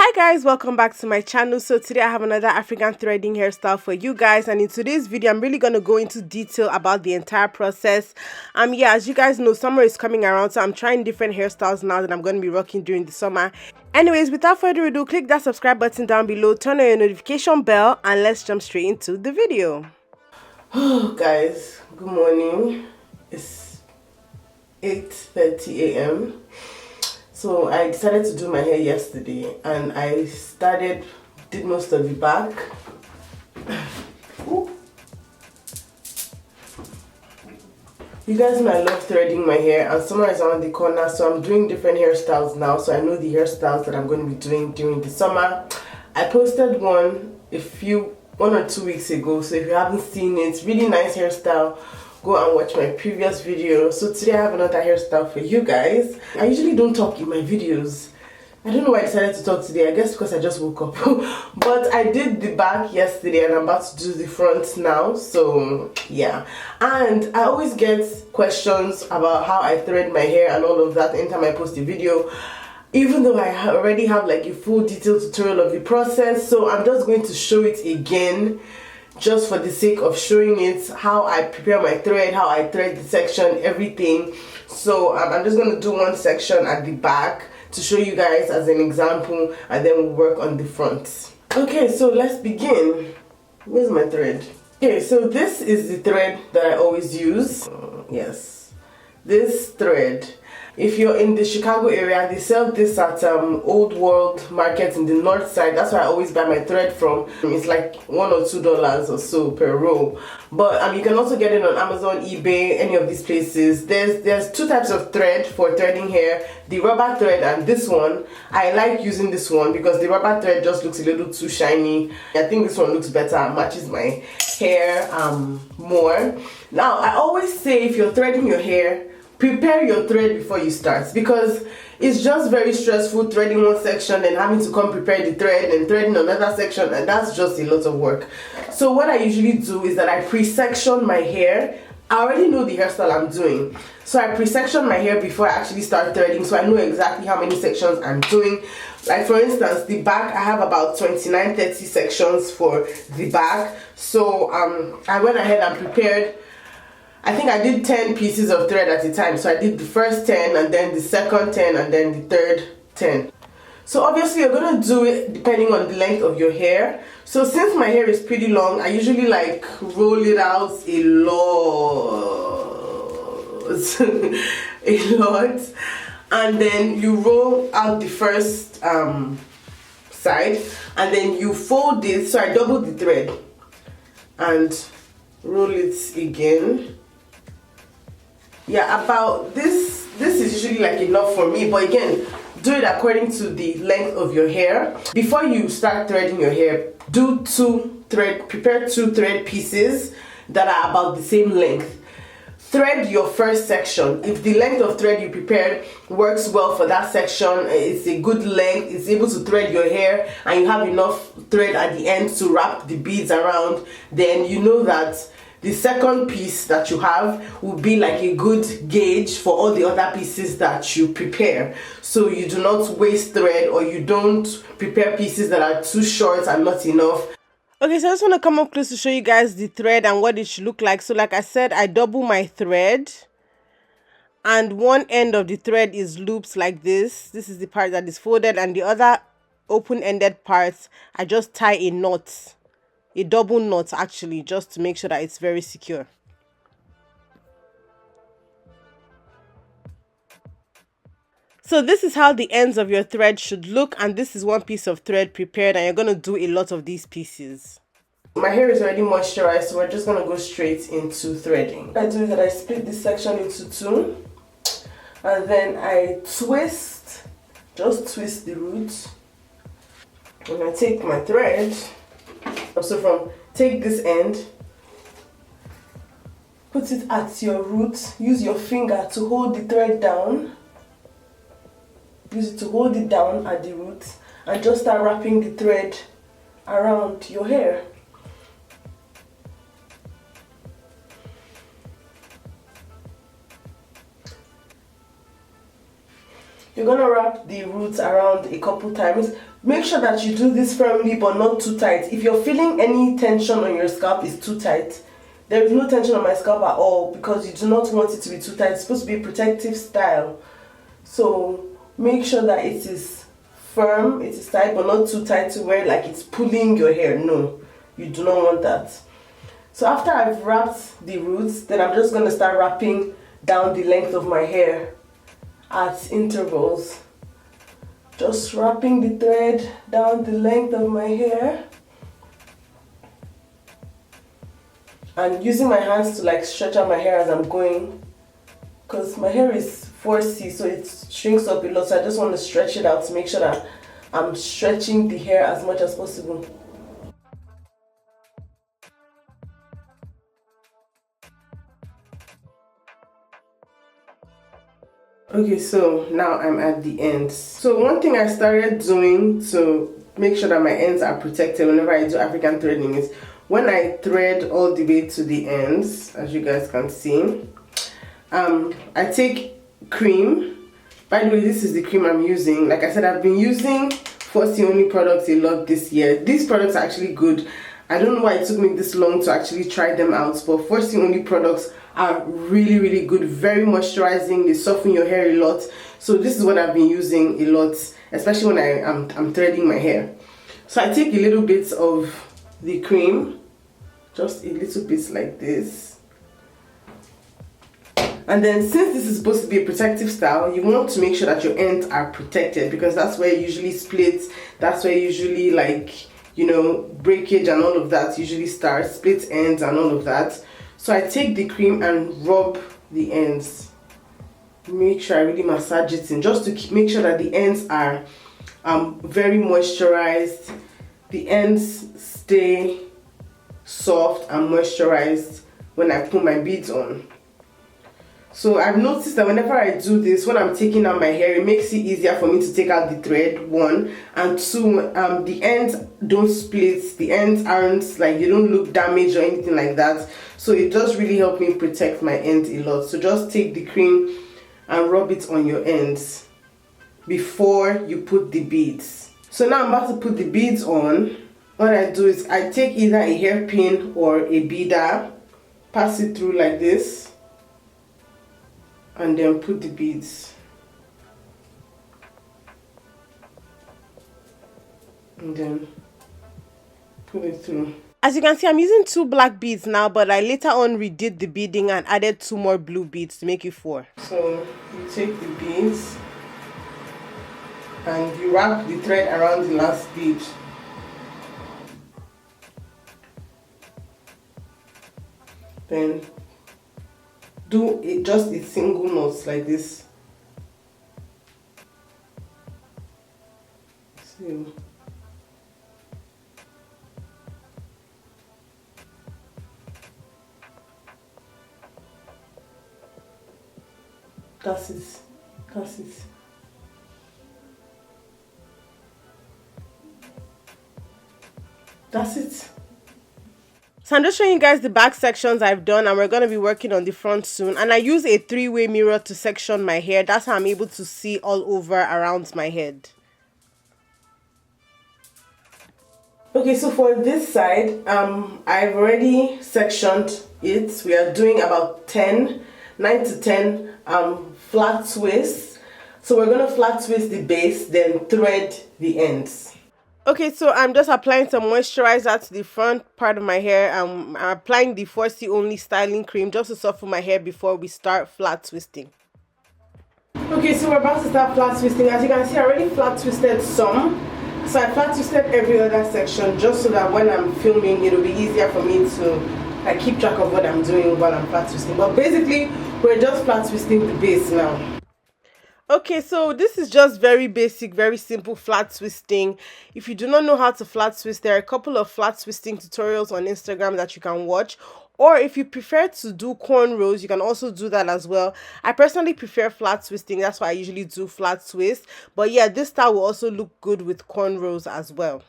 Hi guys, welcome back to my channel. So today I have another African threading hairstyle for you guys, and in today's video I'm really going to go into detail about the entire process. Yeah, as you guys know, summer is coming around, so I'm trying different hairstyles now that I'm going to be rocking during the summer. Anyways, without further ado, click that subscribe button down below, turn on your notification bell, and let's jump straight into the video. Oh guys, good morning. It's 8:30 a.m. So I decided to do my hair yesterday, and I did most of the back. Ooh. You guys know I love threading my hair, and summer is around the corner, so I'm doing different hairstyles now. So I know the hairstyles that I'm going to be doing during the summer. I posted one one or 2 weeks ago, so if you haven't seen it, really nice hairstyle, go and watch my previous video. So today I have another hairstyle for you guys. I usually don't talk in my videos. I don't know why I decided to talk today. I guess because I just woke up. But I did the back yesterday and I'm about to do the front now. So yeah. And I always get questions about how I thread my hair and all of that anytime I post a video, even though I already have like a full detailed tutorial of the process. So I'm just going to show it again, just for the sake of showing it, how I prepare my thread, how I thread the section, everything. So I'm just going to do one section at the back to show you guys as an example, and then we'll work on the front. Okay, so let's begin. Where's my thread? Okay, so this is the thread that I always use. Yes, this thread. If you're in the Chicago area, they sell this at Old World Market in the north side. That's where I always buy my thread from. It's like $1 or $2 or so per roll. But you can also get it on Amazon, eBay, any of these places. There's two types of thread for threading hair: the rubber thread and this one. I like using this one because the rubber thread just looks a little too shiny. I think this one looks better and matches my hair more. Now, I always say if you're threading your hair, prepare your thread before you start, because it's just very stressful threading one section and having to come prepare the thread and threading another section, and that's just a lot of work. So what I usually do is that I pre-section my hair. I already know the hairstyle I'm doing, so I pre-section my hair before I actually start threading, so I know exactly how many sections I'm doing. Like for instance, the back, I have about 29-30 sections for the back. So I went ahead and prepared. I think I did 10 pieces of thread at a time. So I did the first 10, and then the second 10, and then the third 10. So obviously you're going to do it depending on the length of your hair. So since my hair is pretty long, I usually like roll it out a lot. A lot. And then you roll out the first side, and then you fold it. So I double the thread and roll it again. Yeah, about this is usually like enough for me, but again, do it according to the length of your hair. Before you start threading your hair, prepare two thread pieces that are about the same length. Thread your first section. If the length of thread you prepared works well for that section, it's a good length, it's able to thread your hair, and you have enough thread at the end to wrap the beads around, then you know that the second piece that you have will be like a good gauge for all the other pieces that you prepare. So you do not waste thread, or you don't prepare pieces that are too short and not enough. Okay, so I just want to come up close to show you guys the thread and what it should look like. So like I said, I double my thread, and one end of the thread is looped like this. This is the part that is folded, and the other open-ended parts, I just tie a knot. A double knot actually, just to make sure that it's very secure. So this is how the ends of your thread should look, and this is one piece of thread prepared, and you're going to do a lot of these pieces. My hair is already moisturized, so we're just going to go straight into threading. What I do is that I split this section into two, and then I just twist the roots, and I take my thread. So take this end, put it at your root, use your finger to hold the thread down, use it to hold it down at the root, and just start wrapping the thread around your hair. You're gonna wrap the roots around a couple times. Make sure that you do this firmly but not too tight. If you're feeling any tension on your scalp is too tight, there is no tension on my scalp at all because you do not want it to be too tight. It's supposed to be a protective style. So make sure that it is firm, it is tight but not too tight to where like it's pulling your hair. No, you do not want that. So after I've wrapped the roots, then I'm just going to start wrapping down the length of my hair at intervals. Just wrapping the thread down the length of my hair. And using my hands to like stretch out my hair as I'm going. Because my hair is 4C, so it shrinks up a lot. So I just want to stretch it out to make sure that I'm stretching the hair as much as possible. Okay, so now I'm at the ends. So one thing I started doing to make sure that my ends are protected whenever I do African threading is when I thread all the way to the ends, as you guys can see, I take cream. By the way, this is the cream I'm using. Like I said, I've been using Fossi Only products a lot this year. These products are actually good. I don't know why it took me this long to actually try them out, but Fossi Only products are really good, very moisturizing. They soften your hair a lot. So this is what I've been using a lot, especially when I'm threading my hair. So I take a little bit of the cream, just a little bit like this. And then since this is supposed to be a protective style, you want to make sure that your ends are protected because that's where it usually splits. That's where usually like, you know, breakage and all of that usually starts, split ends and all of that. So I take the cream and rub the ends. Make sure I really massage it in just to make sure that the ends are very moisturized. The ends stay soft and moisturized when I put my beads on. So I've noticed that whenever I do this, when I'm taking out my hair, it makes it easier for me to take out the thread, one, and two, the ends don't split, the ends aren't like, they don't look damaged or anything like that. So it does really help me protect my ends a lot. So just take the cream and rub it on your ends before you put the beads. So now I'm about to put the beads on. What I do is I take either a hairpin or a beader, pass it through like this, and then put the beads. And then put it through. As you can see, I'm using 2 black beads now, but I later on redid the beading and added 2 more blue beads to make it 4. So you take the beads and you wrap the thread around the last bead. Then do it just a single knot like this. So that's it. That's it. That's it. So I'm just showing you guys the back sections I've done, and we're going to be working on the front soon. And I use a 3-way mirror to section my hair. That's how I'm able to see all over around my head. Okay, so for this side, I've already sectioned it. We are doing about 9 to 10 flat twists. So we're going to flat twist the base, then thread the ends. Okay, so I'm just applying some moisturizer to the front part of my hair. I'm applying the 4C Only styling cream just to soften my hair before we start flat twisting. Okay, so we're about to start flat twisting. As you can see, I already flat twisted some. So I flat twisted every other section just so that when I'm filming, it'll be easier for me to like keep track of what I'm doing while I'm flat twisting. But basically, we're just flat twisting the base now. Okay, so this is just very basic, very simple flat twisting. If you do not know how to flat twist, there are a couple of flat twisting tutorials on Instagram that you can watch. Or if you prefer to do cornrows, you can also do that as well. I personally prefer flat twisting. That's why I usually do flat twist. But yeah, this style will also look good with cornrows as well.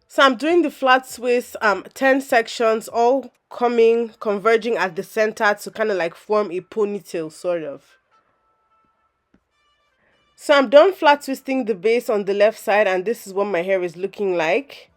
So I'm doing the flat twist, 10 sections, all converging at the center to kind of like form a ponytail, sort of. So I'm done flat twisting the base on the left side, and this is what my hair is looking like.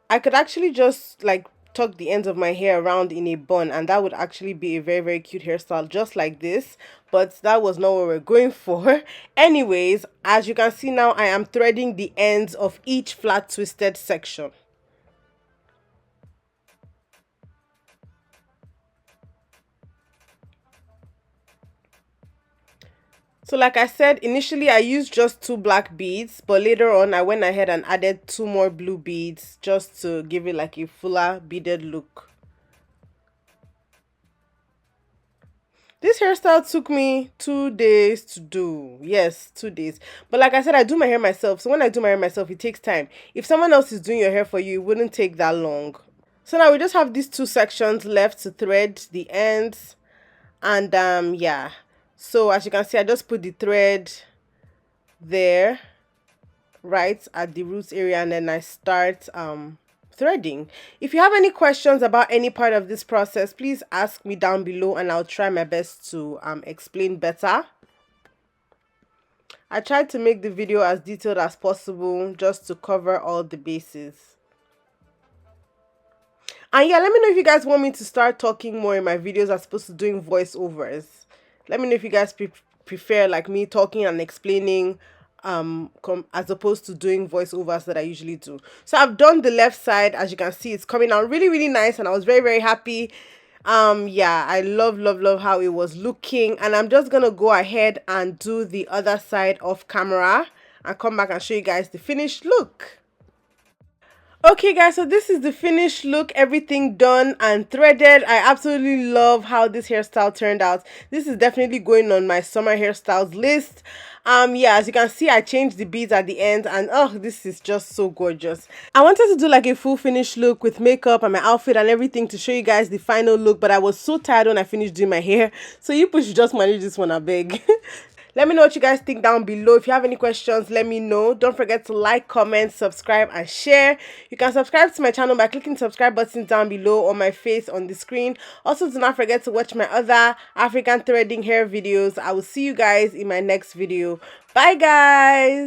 I could actually just like tuck the ends of my hair around in a bun, and that would actually be a very, very cute hairstyle just like this, but that was not what we're going for. Anyways, as you can see now, I am threading the ends of each flat twisted section. So like I said, initially I used just 2 black beads, but later on I went ahead and added 2 more blue beads just to give it like a fuller beaded look. This hairstyle took me 2 days to do. Yes, 2 days. But like I said, I do my hair myself. So when I do my hair myself, it takes time. If someone else is doing your hair for you, it wouldn't take that long. So now we just have these 2 sections left to thread the ends. And yeah. So as you can see, I just put the thread there, right at the roots area, and then I start threading. If you have any questions about any part of this process, please ask me down below and I'll try my best to explain better. I tried to make the video as detailed as possible just to cover all the bases. And yeah, let me know if you guys want me to start talking more in my videos as opposed to doing voiceovers. Let me know if you guys prefer like me talking and explaining as opposed to doing voiceovers that I usually do. So I've done the left side. As you can see, it's coming out really, really nice, and I was very, very happy. Yeah, I love how it was looking, and I'm just gonna go ahead and do the other side off camera and come back and show you guys the finished look. Okay guys, so this is the finished look, everything done and threaded. I absolutely love how this hairstyle turned out. This is definitely going on my summer hairstyles list. Yeah, as you can see, I changed the beads at the end, and oh, this is just so gorgeous. I wanted to do like a full finished look with makeup and my outfit and everything to show you guys the final look, but I was so tired when I finished doing my hair, so you should just manage this one, I beg. Let me know what you guys think down below. If you have any questions, let me know. Don't forget to like, comment, subscribe, and share. You can subscribe to my channel by clicking the subscribe button down below on my face on the screen. Also, do not forget to watch my other African threading hair videos. I will see you guys in my next video. Bye, guys.